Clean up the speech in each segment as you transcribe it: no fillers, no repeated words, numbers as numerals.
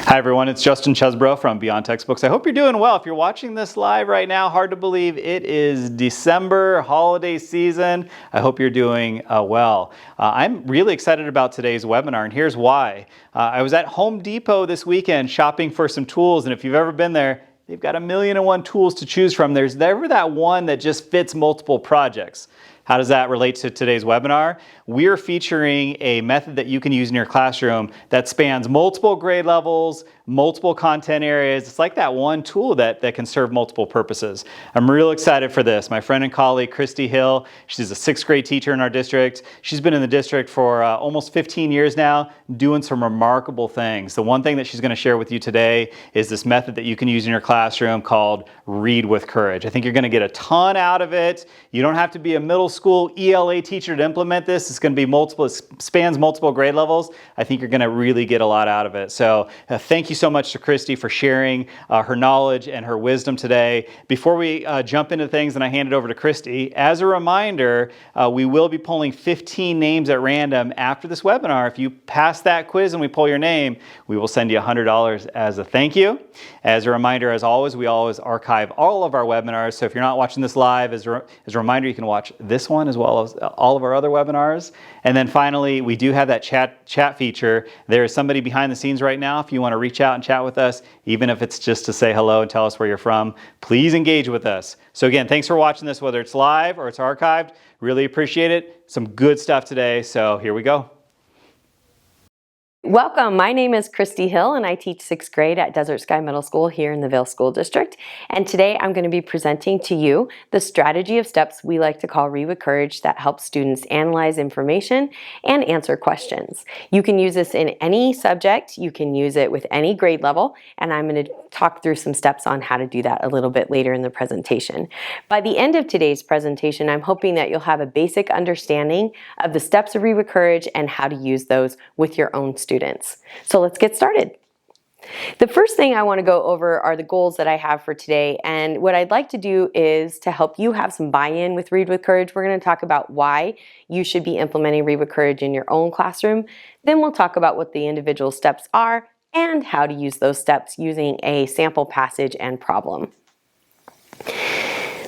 Hi everyone, it's Justin Chesbrough from Beyond Textbooks. I hope you're doing well. If you're watching this live right now, hard to believe it is December, holiday season. I hope you're doing well. I'm really excited about today's webinar, and here's why. I was at Home Depot this weekend shopping for some tools, and if you've ever been there, they've got 1,000,001 tools to choose from. There's never that one that just fits multiple projects. How does that relate to today's webinar? We're featuring a method that you can use in your classroom that spans multiple grade levels, multiple content areas. It's like that one tool that can serve multiple purposes. I'm real excited for this. My friend and colleague, Kristi Hill, she's a 6th grade teacher in our district. She's been in the district for almost 15 years now, doing some remarkable things. The one thing that she's going to share with you today is this method that you can use in your classroom called Read with Courage. I think you're going to get a ton out of it. You don't have to be a middle school ELA teacher to implement this. It's going to be multiple, it spans multiple grade levels. I think you're going to really get a lot out of it. So thank you so much to Kristi for sharing her knowledge and her wisdom today. Before we jump into things and I hand it over to Kristi, as a reminder, we will be pulling 15 names at random after this webinar. If you pass that quiz and we pull your name, we will send you $100 as a thank you. As a reminder, as always, we always archive all of our webinars. So if you're not watching this live, as a reminder, you can watch this one as well as all of our other webinars. And then finally, we do have that chat feature. There is somebody behind the scenes right now. If you want to reach out and chat with us, even if it's just to say hello and tell us where you're from, please engage with us. So again, thanks for watching this, whether it's live or it's archived. Really appreciate it. Some good stuff today. So here we go. Welcome, my name is Kristi Hill and I teach 6th grade at Desert Sky Middle School here in the Vail School District. And today I'm going to be presenting to you the strategy of steps we like to call Read with Courage that helps students analyze information and answer questions. You can use this in any subject, you can use it with any grade level, and I'm going to talk through some steps on how to do that a little bit later in the presentation. By the end of today's presentation, I'm hoping that you'll have a basic understanding of the steps of Read with Courage and how to use those with your own students. So let's get started. The first thing I want to go over are the goals that I have for today, and what I'd like to do is to help you have some buy-in with Read with Courage. We're going to talk about why you should be implementing Read with Courage in your own classroom. Then we'll talk about what the individual steps are and how to use those steps using a sample passage and problem.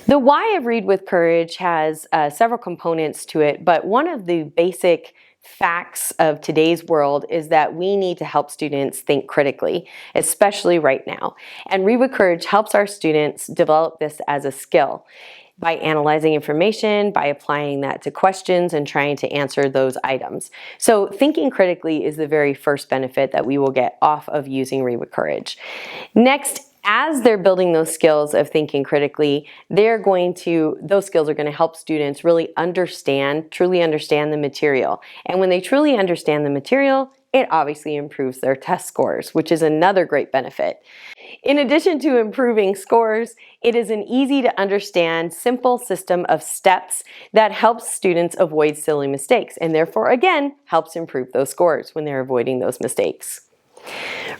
The why of Read with Courage has several components to it, but one of the basic facts of today's world is that we need to help students think critically, especially right now. And Read with Courage helps our students develop this as a skill by analyzing information, by applying that to questions and trying to answer those items. So thinking critically is the very first benefit that we will get off of using Read with Courage. Next, as they're building those skills of thinking critically, those skills are going to help students really truly understand the material. And when they truly understand the material, it obviously improves their test scores, which is another great benefit. In addition to improving scores, it is an easy to understand, simple system of steps that helps students avoid silly mistakes, and therefore, again, helps improve those scores when they're avoiding those mistakes.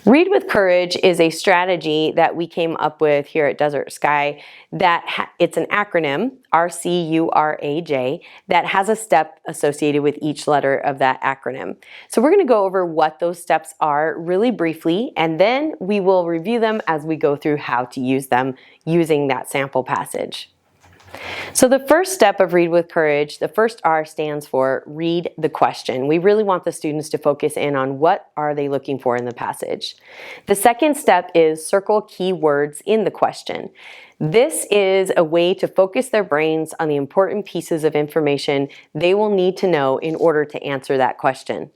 Read with Courage is a strategy that we came up with here at Desert Sky it's an acronym, RCURAJ, that has a step associated with each letter of that acronym. So we're going to go over what those steps are really briefly, and then we will review them as we go through how to use them using that sample passage. So the first step of Read with Courage, the first R stands for read the question. We really want the students to focus in on what are they looking for in the passage. The second step is circle key words in the question. This is a way to focus their brains on the important pieces of information they will need to know in order to answer that question.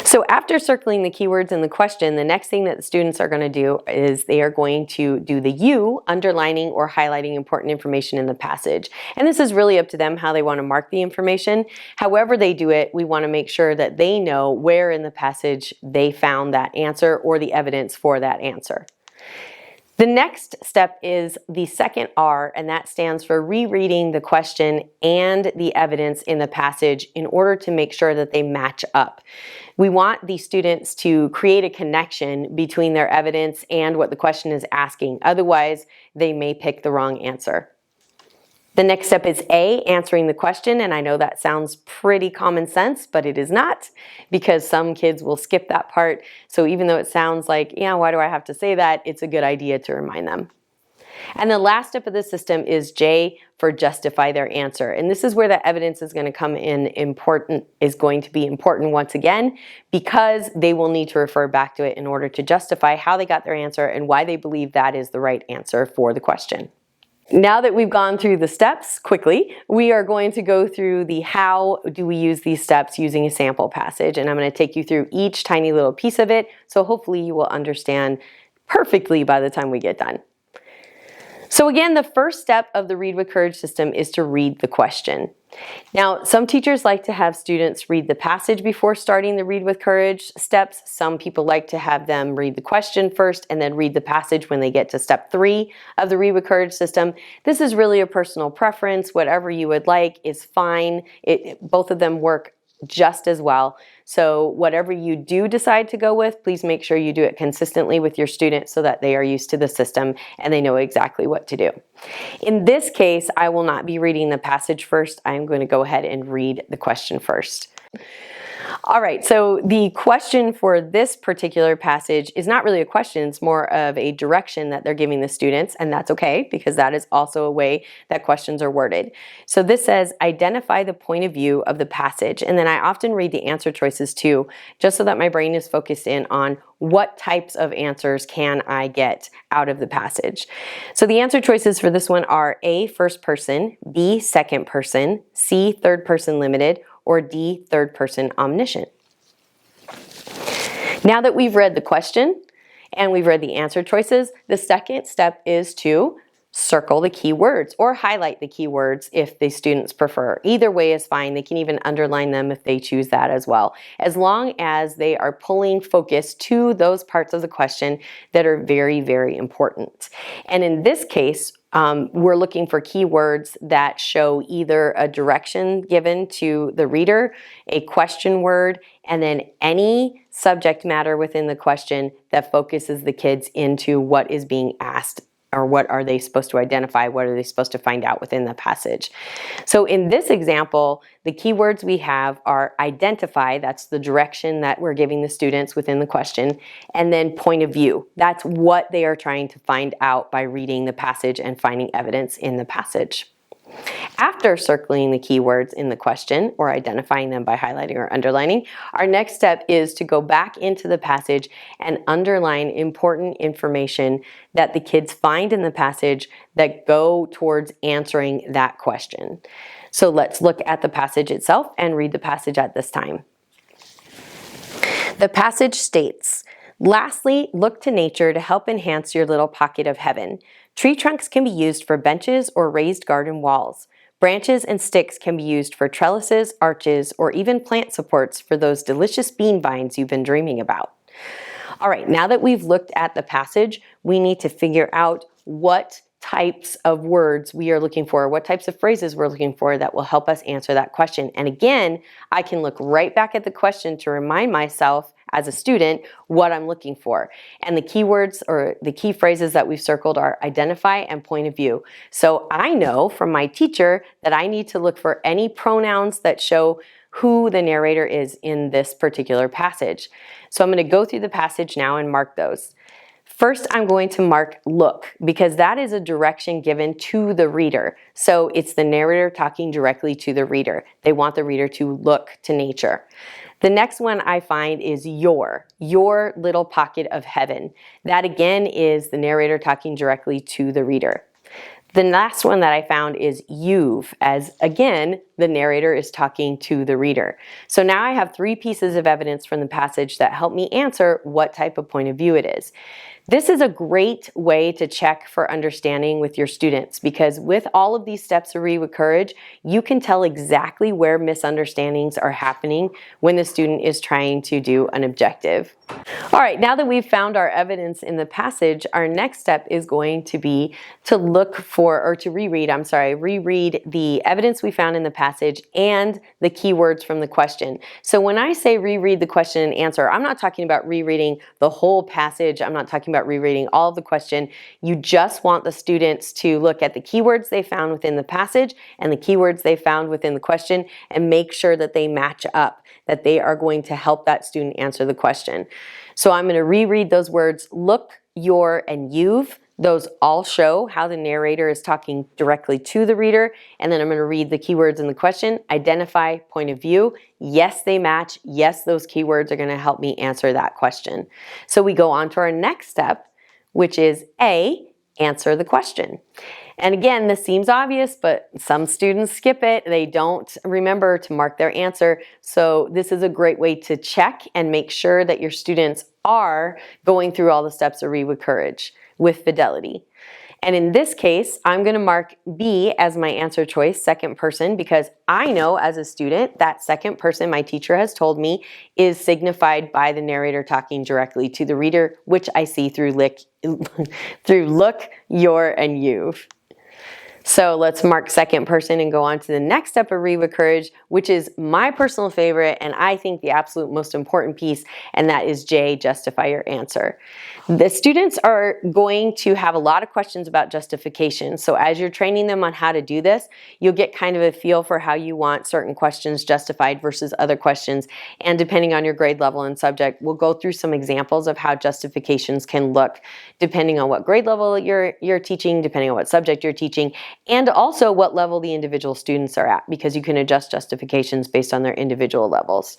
So after circling the keywords in the question, the next thing that the students are going to do is they are going to do the U, underlining or highlighting important information in the passage. And this is really up to them how they want to mark the information. However they do it, we want to make sure that they know where in the passage they found that answer or the evidence for that answer. The next step is the second R, and that stands for rereading the question and the evidence in the passage in order to make sure that they match up. We want the students to create a connection between their evidence and what the question is asking. Otherwise, they may pick the wrong answer. The next step is A, answering the question, and I know that sounds pretty common sense, but it is not, because some kids will skip that part. So even though it sounds like, yeah, why do I have to say that? It's a good idea to remind them. And the last step of the system is J, for justify their answer. And this is where the evidence is going to come in going to be important once again, because they will need to refer back to it in order to justify how they got their answer and why they believe that is the right answer for the question. Now that we've gone through the steps quickly, we are going to go through the how do we use these steps using a sample passage. And I'm going to take you through each tiny little piece of it, so hopefully you will understand perfectly by the time we get done. So again, the first step of the Read with Courage system is to read the question. Now, some teachers like to have students read the passage before starting the Read with Courage steps. Some people like to have them read the question first and then read the passage when they get to step 3 of the Read with Courage system. This is really a personal preference. Whatever you would like is fine. Both of them work just as well. So whatever you do decide to go with, please make sure you do it consistently with your students so that they are used to the system and they know exactly what to do. In this case, I will not be reading the passage first. I'm going to go ahead and read the question first. All right, so the question for this particular passage is not really a question, it's more of a direction that they're giving the students, and that's okay because that is also a way that questions are worded. So this says, identify the point of view of the passage, and then I often read the answer choices too, just so that my brain is focused in on what types of answers can I get out of the passage. So the answer choices for this one are A, first person, B, second person, C, third person limited, or D, third person omniscient. Now that we've read the question and we've read the answer choices, the second step is to circle the key words or highlight the key words if the students prefer. Either way is fine. They can even underline them if they choose that as well, as long as they are pulling focus to those parts of the question that are very, very important. And in this case, we're looking for keywords that show either a direction given to the reader, a question word, and then any subject matter within the question that focuses the kids into what is being asked, or what are they supposed to identify, what are they supposed to find out within the passage. So in this example, the keywords we have are identify, that's the direction that we're giving the students within the question, and then point of view. That's what they are trying to find out by reading the passage and finding evidence in the passage. After circling the keywords in the question or identifying them by highlighting or underlining, our next step is to go back into the passage and underline important information that the kids find in the passage that go towards answering that question. So let's look at the passage itself and read the passage at this time. The passage states, lastly, look to nature to help enhance your little pocket of heaven. Tree trunks can be used for benches or raised garden walls. Branches and sticks can be used for trellises, arches, or even plant supports for those delicious bean vines you've been dreaming about. All right, now that we've looked at the passage, we need to figure out what types of words we are looking for, what types of phrases we're looking for that will help us answer that question. And again, I can look right back at the question to remind myself as a student what I'm looking for. And the keywords or the key phrases that we've circled are identify and point of view. So I know from my teacher that I need to look for any pronouns that show who the narrator is in this particular passage. So I'm going to go through the passage now and mark those. First, I'm going to mark look, because that is a direction given to the reader. So it's the narrator talking directly to the reader. They want the reader to look to nature. The next one I find is your little pocket of heaven. That again is the narrator talking directly to the reader. The last one that I found is you've, as again, the narrator is talking to the reader. So now I have 3 pieces of evidence from the passage that help me answer what type of point of view it is. This is a great way to check for understanding with your students, because with all of these steps of Read with Courage, you can tell exactly where misunderstandings are happening when the student is trying to do an objective. All right, now that we've found our evidence in the passage, our next step is going to be to look for, or to reread the evidence we found in the passage and the keywords from the question. So when I say reread the question and answer, I'm not talking about rereading the whole passage. I'm not talking about rereading all of the question. You just want the students to look at the keywords they found within the passage and the keywords they found within the question and make sure that they match up, that they are going to help that student answer the question. So I'm going to reread those words, look, your, and you've. Those all show how the narrator is talking directly to the reader. And then I'm going to read the keywords in the question, identify, point of view. Yes, they match. Yes, those keywords are going to help me answer that question. So we go on to our next step, which is A, answer the question. And again, this seems obvious, but some students skip it. They don't remember to mark their answer. So this is a great way to check and make sure that your students are going through all the steps of Read with Courage with fidelity. And in this case, I'm going to mark B as my answer choice, second person, because I know as a student that second person, my teacher has told me, is signified by the narrator talking directly to the reader, which I see through look, your, and you've. So let's mark second person and go on to the next step of Read with Courage, which is my personal favorite and I think the absolute most important piece, and that is J, justify your answer. The students are going to have a lot of questions about justification. So as you're training them on how to do this, you'll get kind of a feel for how you want certain questions justified versus other questions. And depending on your grade level and subject, we'll go through some examples of how justifications can look depending on what grade level you're teaching, depending on what subject you're teaching, and also what level the individual students are at, because you can adjust justifications based on their individual levels.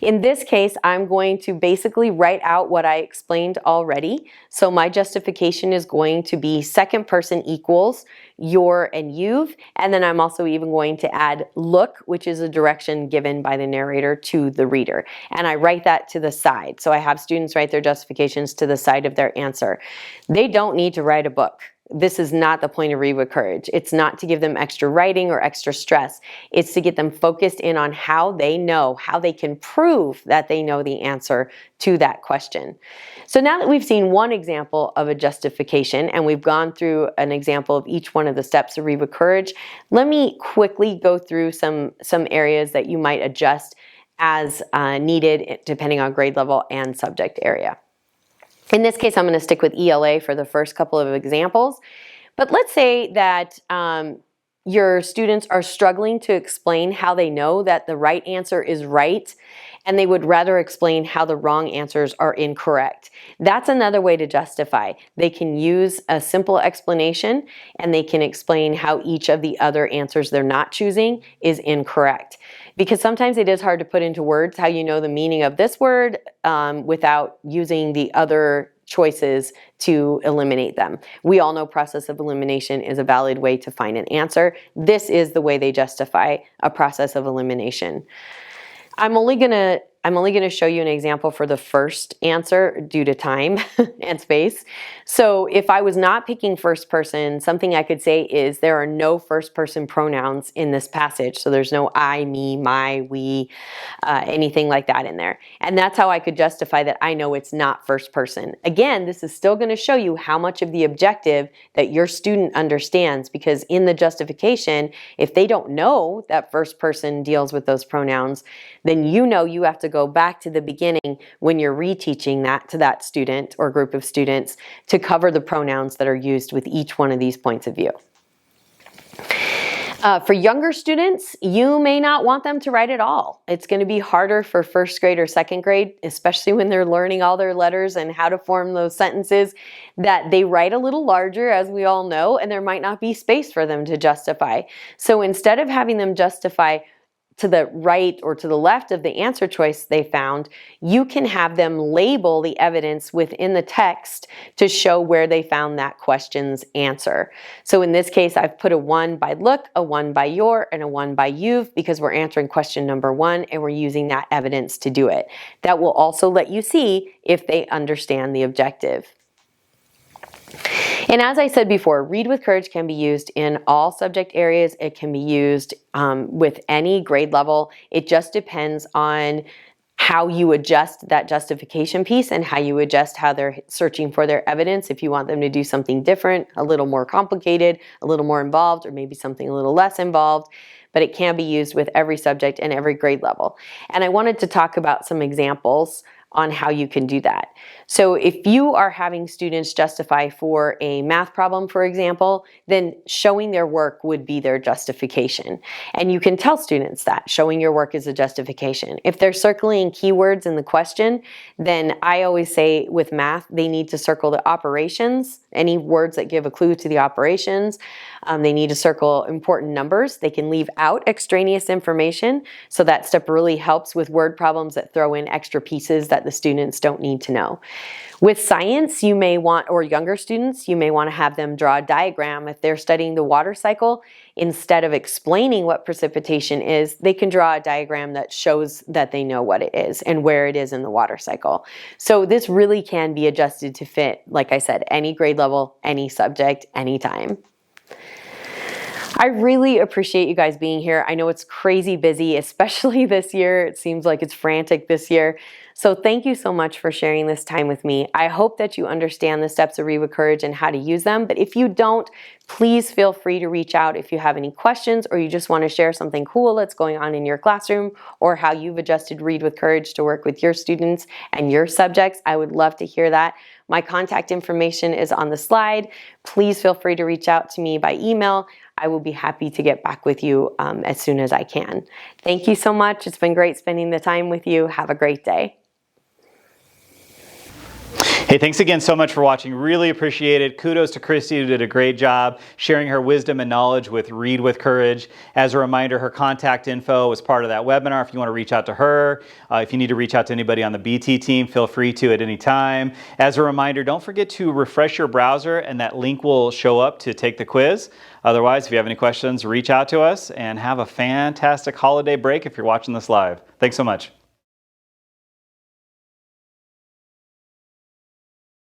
In this case, I'm going to basically write out what I explained already. So my justification is going to be second person equals your and you've, and then I'm also even going to add look, which is a direction given by the narrator to the reader. And I write that to the side. So I have students write their justifications to the side of their answer. They don't need to write a book. This is not the point of Read with Courage. It's not to give them extra writing or extra stress. It's to get them focused in on how they know, how they can prove that they know the answer to that question. So now that we've seen one example of a justification and we've gone through an example of each one of the steps of Read with Courage, let me quickly go through some areas that you might adjust as needed depending on grade level and subject area. In this case, I'm going to stick with ELA for the first couple of examples. But let's say that your students are struggling to explain how they know that the right answer is right, and they would rather explain how the wrong answers are incorrect. That's another way to justify. They can use a simple explanation, and they can explain how each of the other answers they're not choosing is incorrect. Because sometimes it is hard to put into words how you know the meaning of this word without using the other choices to eliminate them. We all know process of elimination is a valid way to find an answer. This is the way they justify a process of elimination. I'm only gonna show you an example for the first answer due to time and space. So if I was not picking first person, something I could say is there are no first person pronouns in this passage. So there's no I, me, my, we, anything like that in there. And that's how I could justify that I know it's not first person. Again, this is still going to show you how much of the objective that your student understands, because in the justification, if they don't know that first person deals with those pronouns, then you know you have to go back to the beginning when you're reteaching that to that student or group of students to cover the pronouns that are used with each one of these points of view. For younger students, you may not want them to write at all. It's going to be harder for first grade or second grade, especially when they're learning all their letters and how to form those sentences, that they write a little larger, as we all know, and there might not be space for them to justify. So instead of having them justify to the right or to the left of the answer choice they found, you can have them label the evidence within the text to show where they found that question's answer. So in this case, I've put a 1 by look, a 1 by your, and a 1 by you've, because we're answering question number 1 and we're using that evidence to do it. That will also let you see if they understand the objective. And as I said before, Read with Courage can be used in all subject areas. It can be used with any grade level. It just depends on how you adjust that justification piece and how you adjust how they're searching for their evidence. If you want them to do something different, a little more complicated, a little more involved, or maybe something a little less involved, but it can be used with every subject and every grade level. And I wanted to talk about some examples on how you can do that. So if you are having students justify for a math problem, for example, then showing their work would be their justification. And you can tell students that showing your work is a justification. If they're circling keywords in the question, then I always say with math, they need to circle the operations, any words that give a clue to the operations. They need to circle important numbers. They can leave out extraneous information. So that step really helps with word problems that throw in extra pieces that the students don't need to know. With science, you may want, or younger students, you may want to have them draw a diagram. If they're studying the water cycle, instead of explaining what precipitation is, they can draw a diagram that shows that they know what it is and where it is in the water cycle. So this really can be adjusted to fit, like I said, any grade level, any subject, anytime. I really appreciate you guys being here. I know it's crazy busy, especially this year. It seems like it's frantic this year. So thank you so much for sharing this time with me. I hope that you understand the steps of Read with Courage and how to use them. But if you don't, please feel free to reach out if you have any questions or you just want to share something cool that's going on in your classroom or how you've adjusted Read with Courage to work with your students and your subjects. I would love to hear that. My contact information is on the slide. Please feel free to reach out to me by email. I will be happy to get back with you as soon as I can. Thank you so much. It's been great spending the time with you. Have a great day. Hey, thanks again so much for watching. Really appreciate it. Kudos to Kristi, who did a great job sharing her wisdom and knowledge with Read with Courage. As a reminder, her contact info was part of that webinar. If you want to reach out to her, if you need to reach out to anybody on the BT team, feel free to at any time. As a reminder, don't forget to refresh your browser and that link will show up to take the quiz. Otherwise, if you have any questions, reach out to us and have a fantastic holiday break if you're watching this live. Thanks so much.